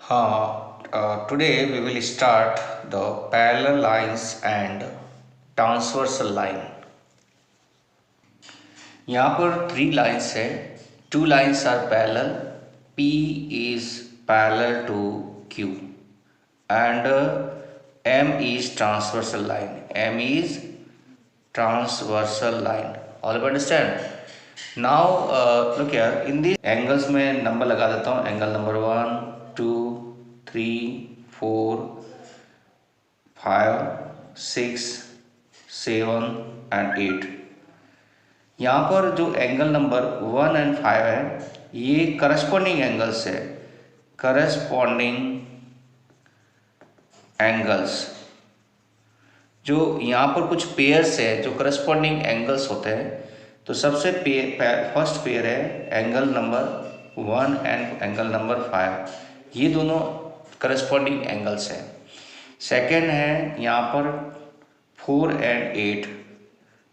Today we will start the parallel lines and transversal line. यहाँ पर 3 lines है. 2 lines are parallel. P is parallel to Q and M is transversal line. M is transversal line. All of understand? Now look here. In these angles में number लगा देता हूँ. Angle number 1, 2, 3, 4, 5, 6, 7 and 8. यहाँ पर जो angle number 1 and 5 है ये corresponding angles है. करस्पॉन्डिंग एंगल्स जो यहाँ पर कुछ पेयर्स है जो करस्पॉन्डिंग एंगल्स होते हैं. तो सबसे फर्स्ट पेयर है angle number 1 and angle number 5. ये दोनों करस्पॉन्डिंग एंगल्स हैं. सेकेंड है यहाँ पर 4 and 8.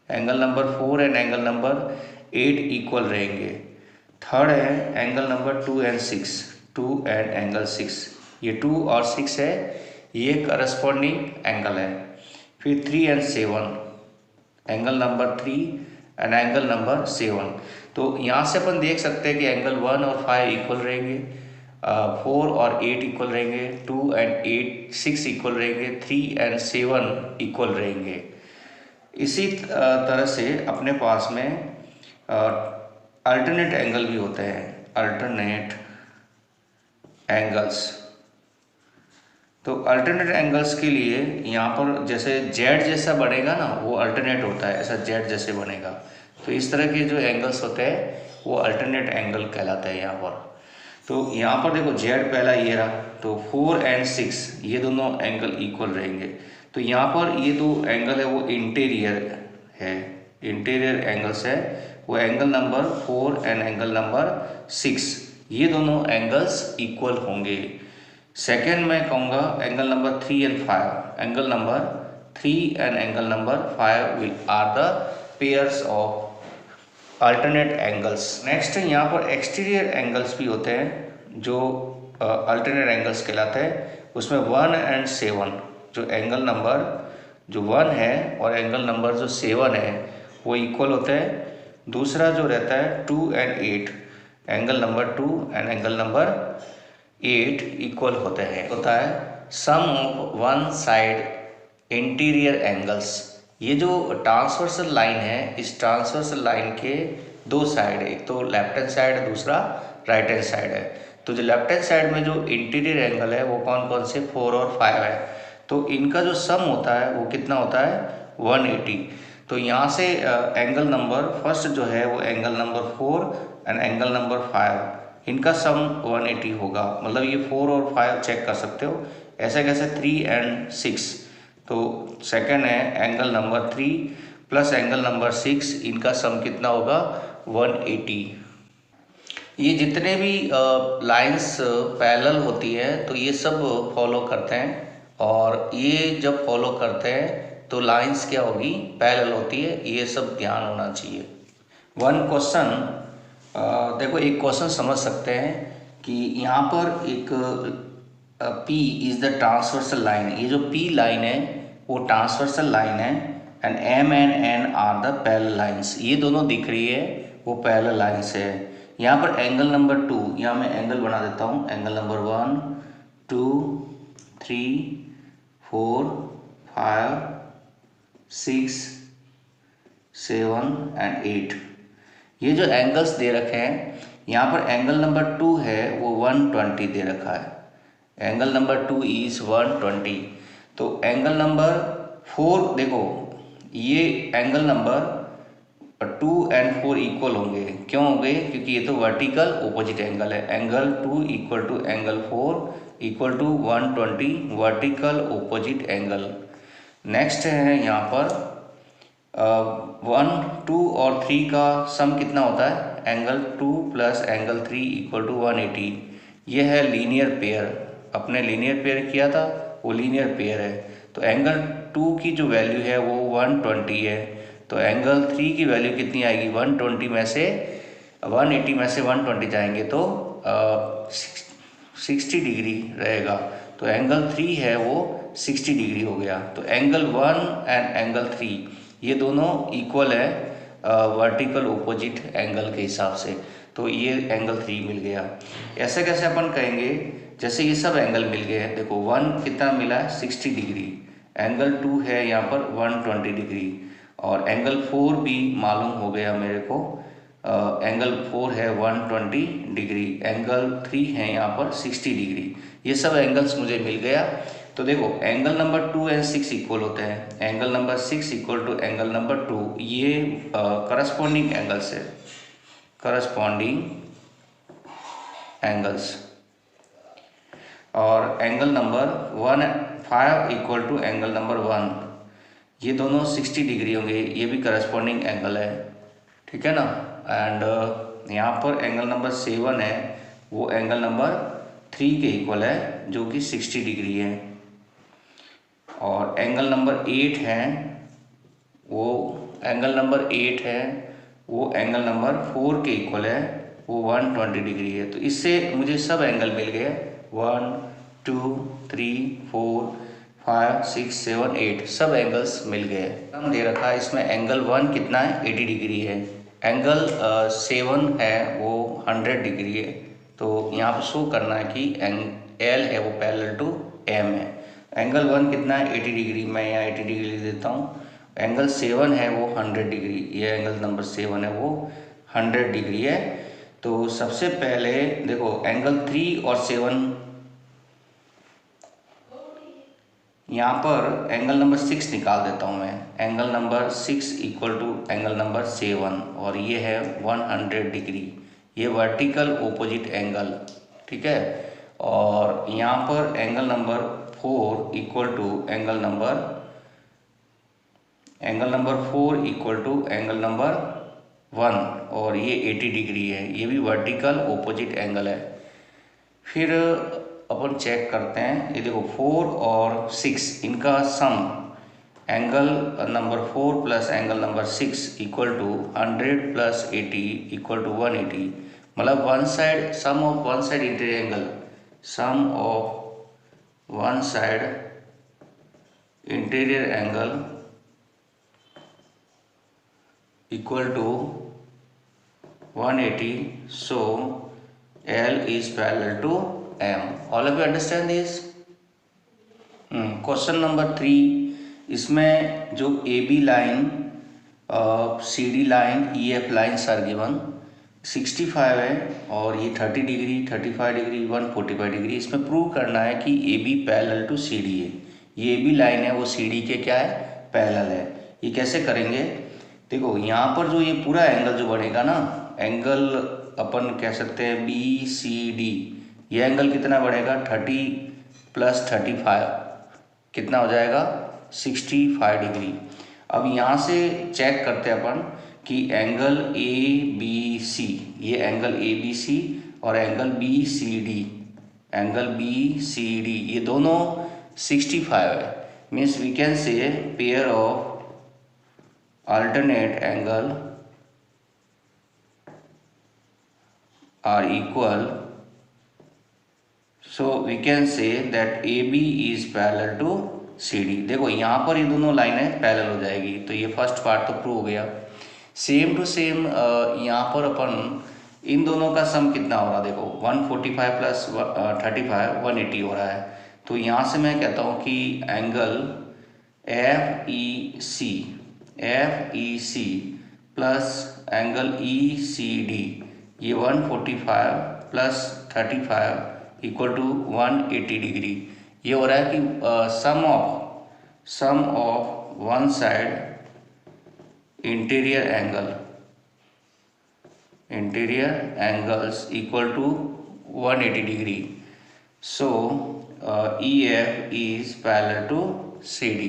Angle number 4 and angle number 8 equal रहेंगे. थर्ड है angle number 2 and 6. 2 and angle 6. ये 2 और 6 है, ये करस्पॉन्डिंग एंगल है. फिर 3 and 7. Angle number 3 and angle number 7. तो यहाँ से अपन देख सकते हैं कि एंगल 1 और 5 इक्वल रहेंगे, 4 और 8 इक्वल रहेंगे, 2 एंड 6 इक्वल रहेंगे, 3 एंड 7 इक्वल रहेंगे. इसी तरह से अपने पास में अल्टरनेट एंगल भी होते हैं. Alternate angles. तो अल्टरनेट एंगल्स के लिए यहाँ पर जैसे जेड जैसा बनेगा ना वो अल्टरनेट होता है, ऐसा जेड जैसे बनेगा. तो इस तरह के जो एंगल्स होते हैं वो अल्टरनेट एंगल कहलाते हैं यहाँ पर. तो यहाँ पर देखो जेड पहला ये रहा, तो 4 एंड 6 ये दोनों एंगल इक्वल रहेंगे. तो यहाँ पर ये दो एंगल है वो इंटीरियर है, इंटीरियर एंगल्स है. वो angle number 4 and angle number 6 ये दोनों एंगल्स इक्वल होंगे. सेकेंड मैं कहूँगा angle number 3 and 5. Angle number 3 and angle number 5 will are the pairs of alternate angles. Next यहाँ पर एक्सटीरियर एंगल्स भी होते हैं जो अल्टरनेट एंगल्स कहलाते हैं. उसमें 1 एंड 7 जो एंगल नंबर जो 1 है और एंगल नंबर जो 7 है वो इक्वल होते हैं. दूसरा जो रहता है 2 and 8. Angle number 2 and angle number 8 equal होते हैं. होता है sum of one side interior angles. ये जो ट्रांसवर्सल लाइन है इस ट्रांसवर्सल लाइन के दो साइड है, एक तो लेफ्ट हैंड साइड है, दूसरा राइट हैंड साइड है. तो जो लेफ्ट हैंड साइड में जो इंटीरियर एंगल है वो कौन कौन से 4 और 5 है. तो इनका जो सम होता है वो कितना होता है 180. तो यहाँ से एंगल नंबर फर्स्ट जो है वो angle number 4 and angle number 5 इनका सम 180 होगा. मतलब ये 4 और 5 चेक कर सकते हो. ऐसे कैसे 3 एंड 6. तो सेकंड है angle number 3 plus angle number 6 इनका सम कितना होगा 180. ये जितने भी लाइंस पैरेलल होती है तो ये सब फॉलो करते हैं. और ये जब फॉलो करते हैं तो लाइंस क्या होगी पैरेलल होती है. ये सब ध्यान होना चाहिए. वन क्वेश्चन देखो, एक क्वेश्चन समझ सकते हैं कि यहाँ पर एक P is the transversal line. ये जो P लाइन है वो ट्रांसवर्सल लाइन है and M and N are the parallel lines. ये दोनों दिख रही है वो पैरेलल लाइंस है. यहाँ पर एंगल नंबर 2, यहाँ मैं एंगल बना देता हूँ. एंगल नंबर 1, 2, 3, 4, 5, 6, 7 एंड 8 ये जो एंगल्स दे रखे हैं. यहाँ पर एंगल नंबर 2 है वो 120 दे रखा है. Angle number 2 is 120. तो एंगल नंबर 4 देखो, ये एंगल नंबर 2 एंड 4 इक्वल होंगे. क्यों होंगे? क्योंकि ये तो वर्टिकल ऑपोजिट एंगल है. Angle 2 equal to angle 4 equal to 120 vertical opposite angle. Next है यहाँ पर 1, 2 और 3 का सम कितना होता है angle 2 plus angle 3 equal to 180. ये है लीनियर पेयर. अपने लीनियर पेयर किया था वो लीनियर पेयर है. तो एंगल 2 की जो वैल्यू है वो 120 है. तो एंगल 3 की वैल्यू कितनी आएगी 120 में से 180 में से 120 जाएंगे तो 60 डिग्री रहेगा, तो एंगल 3 है वो 60 डिग्री हो गया। तो एंगल 1 एंड एंगल 3 ये दोनों इक्वल है वर्टिकल ओपोजिट एंगल के हिसाब से, तो ये एंगल 3 मिल गया। ऐसे कैसे अपन कहेंगे, जैसे ये सब एंगल मिल गए हैं, देखो 1 कितना मिला है 60 डिग्री, एंगल 2 है यहाँ पर 120 डिग्री, और एंगल 4 भी मालूम हो गया मेरे को, एंगल 4 है 120 डिग्री, एंगल 3 है यहाँ पर 60 डिग्री। ये सब एंगल्स मुझे मिल गया। तो देखो एंगल नंबर 2 एंड 6 इक्वल होते हैं, angle number 6 equal to angle number 2, ये करस्पॉन्डिंग एंगल्स है, करस्पॉन्डिंग एंगल्स। और angle number 5 equal to angle number 1, ये दोनों 60 डिग्री होंगे, ये भी करस्पॉन्डिंग एंगल है, ठीक है ना। एंड यहाँ पर एंगल नंबर 7 है, वो एंगल नंबर 3 के इक्वल है, जो कि 60 डिग्री है। और एंगल नंबर 8 है, वो एंगल नंबर 8 है, वो एंगल नंबर 4 के इक्वल है, वो 120 डिग्री है। तो इससे मुझे सब एंगल मिल गए, 1 2 3 4 5 6 7 8 सब एंगल्स मिल गए। हम दे रखा है इसमें एंगल 1 कितना है 80 डिग्री है, एंगल 7 है वो 100 डिग्री है। तो यहाँ पर शो करना है कि एल है वो पैरेलल टू एम है। एंगल 1 कितना है 80 डिग्री, मैं यहाँ 80 डिग्री देता हूँ। एंगल 7 है वो 100 डिग्री, ये एंगल नंबर 7 है वो 100 डिग्री है। तो सबसे पहले देखो एंगल 3 और 7, यहाँ पर एंगल नंबर 6 निकाल देता हूँ मैं, angle number 6 equal to angle number 7, और ये है 100 डिग्री, ये वर्टिकल ओपोजिट एंगल, ठीक है। और यहाँ पर angle number 4 equal to angle number 4 equal to angle number 1, और ये 80 डिग्री है, ये भी वर्टिकल ओपोजिट एंगल है। फिर अपन चेक करते हैं, ये देखो 4 और 6 इनका sum, angle number 4 plus angle number 6 equal to 100 plus 80 equal to 180, मतलब one side sum of one side interior angle, sum of one side interior angle equal to 180, so L is parallel to M. All of you understand this? Question number 3, इसमें जो AB line, CD line, EF lines are given, 65 है और ये 30 degree, 35 degree, 145 degree. इसमें prove करना है कि AB parallel to CD है। ये AB लाइन है वो CD के क्या है पैरेलल है। ये कैसे करेंगे, देखो यहाँ पर जो ये पूरा एंगल जो बनेगा ना, एंगल अपन कह सकते हैं BCD, ये एंगल कितना बढ़ेगा 30 प्लस 35 कितना हो जाएगा 65 डिग्री। अब यहाँ से चेक करते हैं अपन कि एंगल ABC, ये एंगल ABC और एंगल BCD, एंगल BCD ये दोनों 65 है, means we can say pair of alternate angle are equal, so we can say that AB is parallel to CD। देखो यहाँ पर ये दोनों लाइनें पैरेलल हो जाएगी, तो ये फर्स्ट पार्ट तो प्रूव हो गया। सेम टू सेम यहाँ पर अपन इन दोनों का सम कितना हो रहा है, देखो 145 प्लस 35 180 हो रहा है। तो यहाँ से मैं कहता हूँ कि angle FEC plus angle ECD, ये 145 प्लस 35 इक्वल टू 180 डिग्री। ये हो रहा है कि sum of one side interior angles equal to 180 degree. So EF is parallel to CD।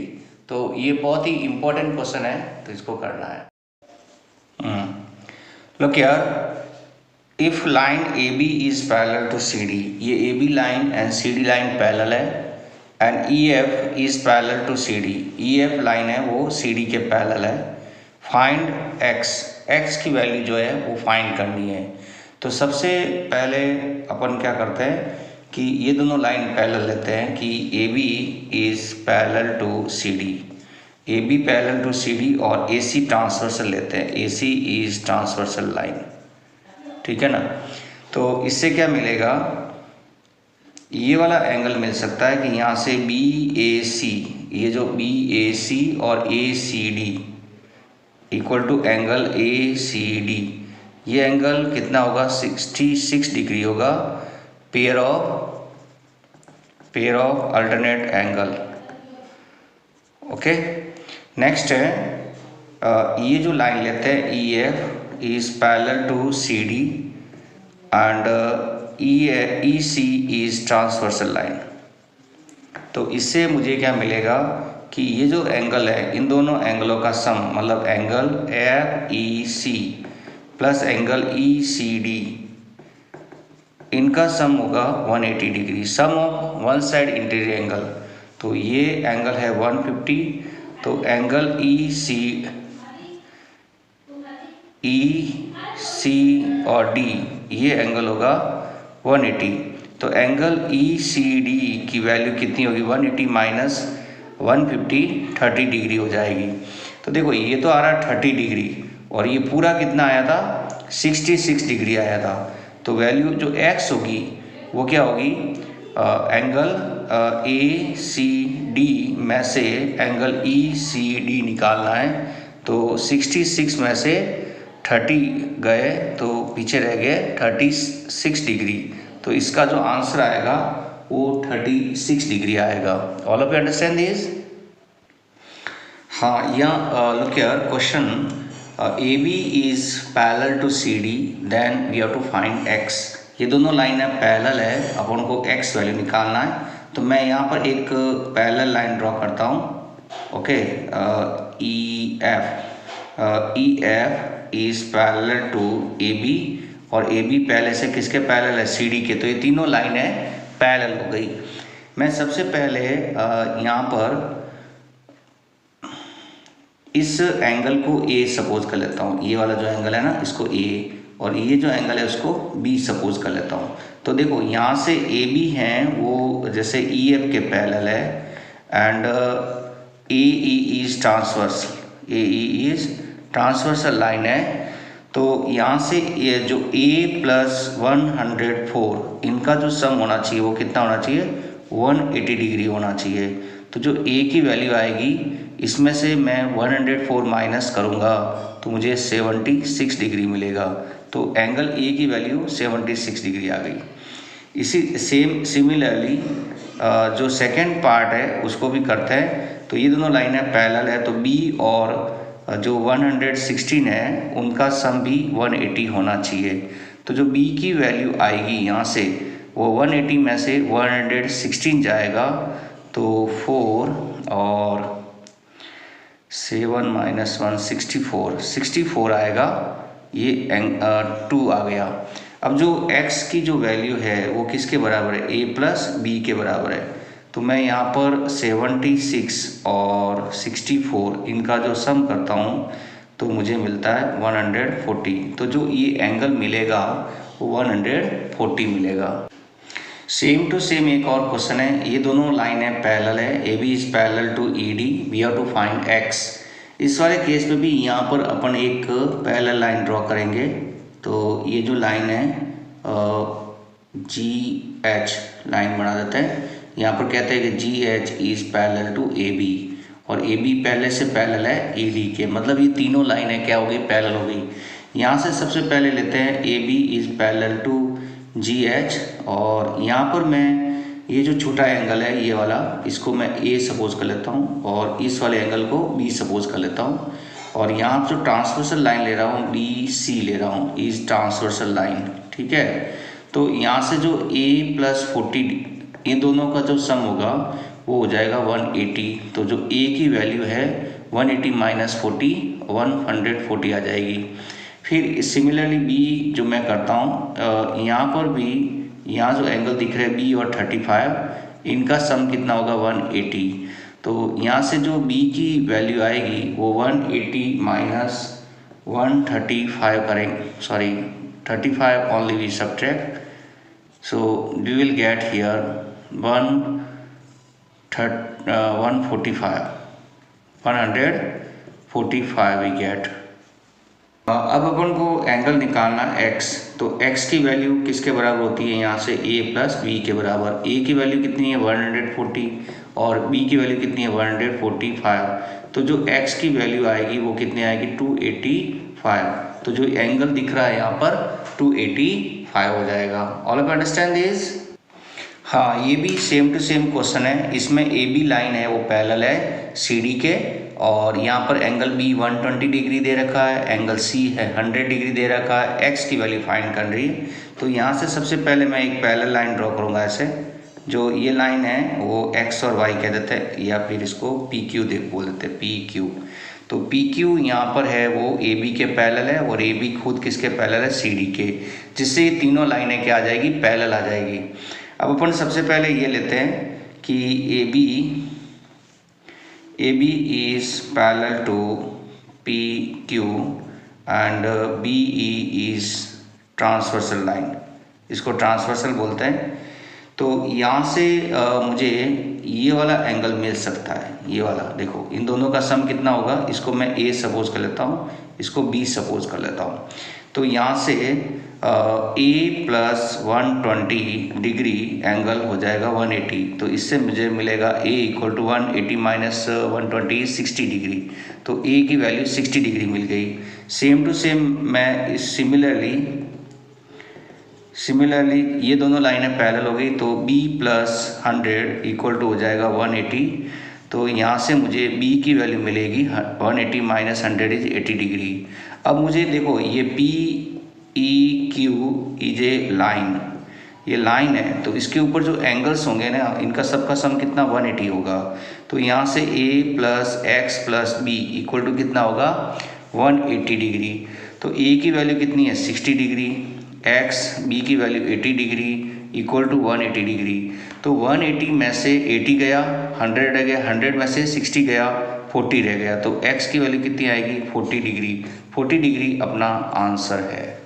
तो ये बहुत ही इम्पोर्टेंट क्वेश्चन है, तो इसको करना है। Look here, if line AB is parallel to CD, ये AB line and CD line parallel है, and EF is parallel to CD, EF line है वो CD के पैरेलल है। फाइंड x की वैल्यू जो है वो फाइंड करनी है। तो सबसे पहले अपन क्या करते हैं कि ये दोनों लाइन पैरेलल लेते हैं कि A B is parallel to C D, A B parallel to C D, और ए सी ट्रांसवर्सल लेते हैं, A C is transversal line, ठीक है ना। तो इससे क्या मिलेगा, ये वाला एंगल मिल सकता है कि यहाँ से बी ए सी, ये जो बी ए सी और A C D equal to angle A C D, ये एंगल कितना होगा 66 डिग्री होगा, pair of alternate angle. Okay, next है ये जो लाइन लेते हैं E F is parallel to C D and E C is transversal line. तो इससे मुझे क्या मिलेगा कि ये जो एंगल है, इन दोनों एंगलों का सम, मतलब angle F E C plus angle E C D, इनका सम होगा 180 degree, sum of one side interior angle. तो ये एंगल है 150, तो एंगल ई सी और डी, ये एंगल होगा 180। तो एंगल ई सी डी की वैल्यू कितनी होगी, 180 माइनस 150, 30 डिग्री हो जाएगी। तो देखो ये तो आ रहा है 30 डिग्री, और ये पूरा कितना आया था 66 डिग्री आया था। तो वैल्यू जो x होगी वो क्या होगी, एंगल ए सी डी में से एंगल ई सी डी निकालना है। तो 66 में से 30 गए तो पीछे रह गए 36 डिग्री। तो इसका जो आंसर आएगा वो 36 डिग्री आएगा। All of you understand this? हाँ, यहाँ look here question, AB is parallel to CD, then we have to find x। ये दोनों लाइन है पैरेलल है, अब उनको x वैल्यू निकालना है। तो मैं यहाँ पर एक पैरेलल लाइन ड्रॉ करता हूँ। Okay, EF is parallel to AB, और AB पहले से किसके पैरेलल है, CD के। तो ये तीनों लाइन है पैरेलल हो गई। मैं सबसे पहले यहाँ पर इस एंगल को A सपोज कर लेता हूँ, ये वाला जो एंगल है ना इसको A, और ये जो एंगल है उसको B सपोज कर लेता हूँ। तो देखो यहाँ से AB हैं वो जैसे EF के पैरेलल है, and AE is transversal, AE is transversal line है। तो यहाँ से ये जो A प्लस 104, इनका जो सम होना चाहिए वो कितना होना चाहिए, 180 डिग्री होना चाहिए। तो जो A की वैल्यू आएगी, इसमें से मैं 104 माइनस करूँगा तो मुझे 76 डिग्री मिलेगा। तो एंगल A की वैल्यू 76 डिग्री आ गई। इसी सिमिलरली जो सेकंड पार्ट है उसको भी करते हैं। तो ये दोनों लाइन है पैरेलल है, तो B और जो 116 है उनका सम भी 180 होना चाहिए। तो जो B की वैल्यू आएगी यहाँ से वो 180 में से 116 जाएगा, तो 4 और 7 माइनस 1 64 आएगा, ये 2 आ गया। अब जो x की जो वैल्यू है वो किसके बराबर है, a प्लस बी के बराबर है। तो मैं यहाँ पर 76 और 64 इनका जो सम करता हूँ तो मुझे मिलता है 140। तो जो ये एंगल मिलेगा वो 140 मिलेगा। सेम टू सेम एक और क्वेश्चन है, ये दोनों लाइन है पैरेलल है, AB is parallel to ED, we have to find x। इस वाले केस में भी यहाँ पर अपन एक पैरेलल लाइन ड्रॉ करेंगे। तो ये जो लाइन है GH लाइन बना देते हैं। यहाँ पर कहते हैं कि GH is parallel to AB, और AB पहले से पैरेलल है ED के, मतलब ये तीनों लाइनें क्या हो गई, पैरेलल हो गई। यहाँ से सबसे पहले लेते हैं AB is parallel to GH, और यहाँ पर मैं ये जो छोटा एंगल है ये वाला, इसको मैं A सपोज कर लेता हूँ, और इस वाले एंगल को B सपोज कर लेता हूँ। और यहाँ जो ट्रांसवर्सल लाइन ले रहा हूँ BC ले रहा हूँ, इज ट्रांसवर्सल लाइन, ठीक है। तो यहाँ से जो A प्लस 40, इन दोनों का जो सम होगा वो हो जाएगा 180। तो जो A की वैल्यू है 180 माइनस 40, 140 आ जाएगी। फिर सिमिलरली B जो मैं करता हूँ, यहाँ पर भी यहाँ जो एंगल दिख रहा है B और 35, इनका सम कितना होगा 180। तो यहाँ से जो B की वैल्यू आएगी वो 180 माइनस 135 करेंगे, sorry 35 only we subtract So we will get here 145 we get। अब अपन को एंगल निकालना x, तो x की वैल्यू किसके बराबर होती है यहाँ से a प्लस b के बराबर। a की वैल्यू कितनी है 140 और b की वैल्यू कितनी है 145। तो जो x की वैल्यू आएगी वो कितनी आएगी 285। तो जो एंगल दिख रहा है यहाँ पर 285 हो जाएगा। All of understand this. हाँ, ये भी सेम टू सेम क्वेश्चन है। इसमें ए बी लाइन है वो पैरेलल है सी डी के, और यहाँ पर एंगल बी 120 डिग्री दे रखा है, एंगल सी है 100 डिग्री दे रखा है, एक्स की वैल्यू फाइंड कर रही है। तो यहाँ से सबसे पहले मैं एक पैरेलल लाइन ड्रॉ करूँगा ऐसे। जो ये लाइन है वो एक्स और वाई कह देते हैं, या फिर इसको पी क्यू बोल देते हैं, पी क्यू। तो पी क्यू यहाँ पर है वो ए बी के पैरेलल है, और ए बी खुद किसके पैरेलल है सी डी के, जिससे ये तीनों लाइनें क्या आ जाएगी पैरेलल आ जाएगी। अब अपन सबसे पहले ये लेते हैं कि A B is parallel to P Q and B E is transversal line, इसको ट्रांसवर्सल बोलते हैं। तो यहाँ से मुझे ये वाला एंगल मिल सकता है, ये वाला देखो, इन दोनों का सम कितना होगा, इसको मैं ए सपोज कर लेता हूँ, इसको बी सपोज कर लेता हूँ। तो यहाँ से ए प्लस 120 डिग्री एंगल हो जाएगा 180। तो इससे मुझे मिलेगा ए इक्वल टू 180 माइनस 120 60 डिग्री। तो ए की वैल्यू 60 डिग्री मिल गई। सेम टू सेम मैं सिमिलरली ये दोनों लाइनें पैरेलल हो गई, तो b प्लस 100 इक्वल टू हो जाएगा 180। तो यहाँ से मुझे b की वैल्यू मिलेगी 180 माइनस 100 इज 80 डिग्री। अब मुझे देखो ये P E Q is a line, ये लाइन है, तो इसके ऊपर जो एंगल्स होंगे ना इनका सबका सम कितना 180 होगा। तो यहाँ से a plus X plus B equal to कितना होगा 180 डिग्री। तो a की वैल्यू कितनी है 60 डिग्री, x b की value 80 degree equal to 180 degree. तो 180 में से 80 गया, 100 रह गया, 100 में से 60 गया, 40 रह गया। तो x की वैल्यू कितनी आएगी 40 डिग्री। 40 डिग्री अपना आंसर है।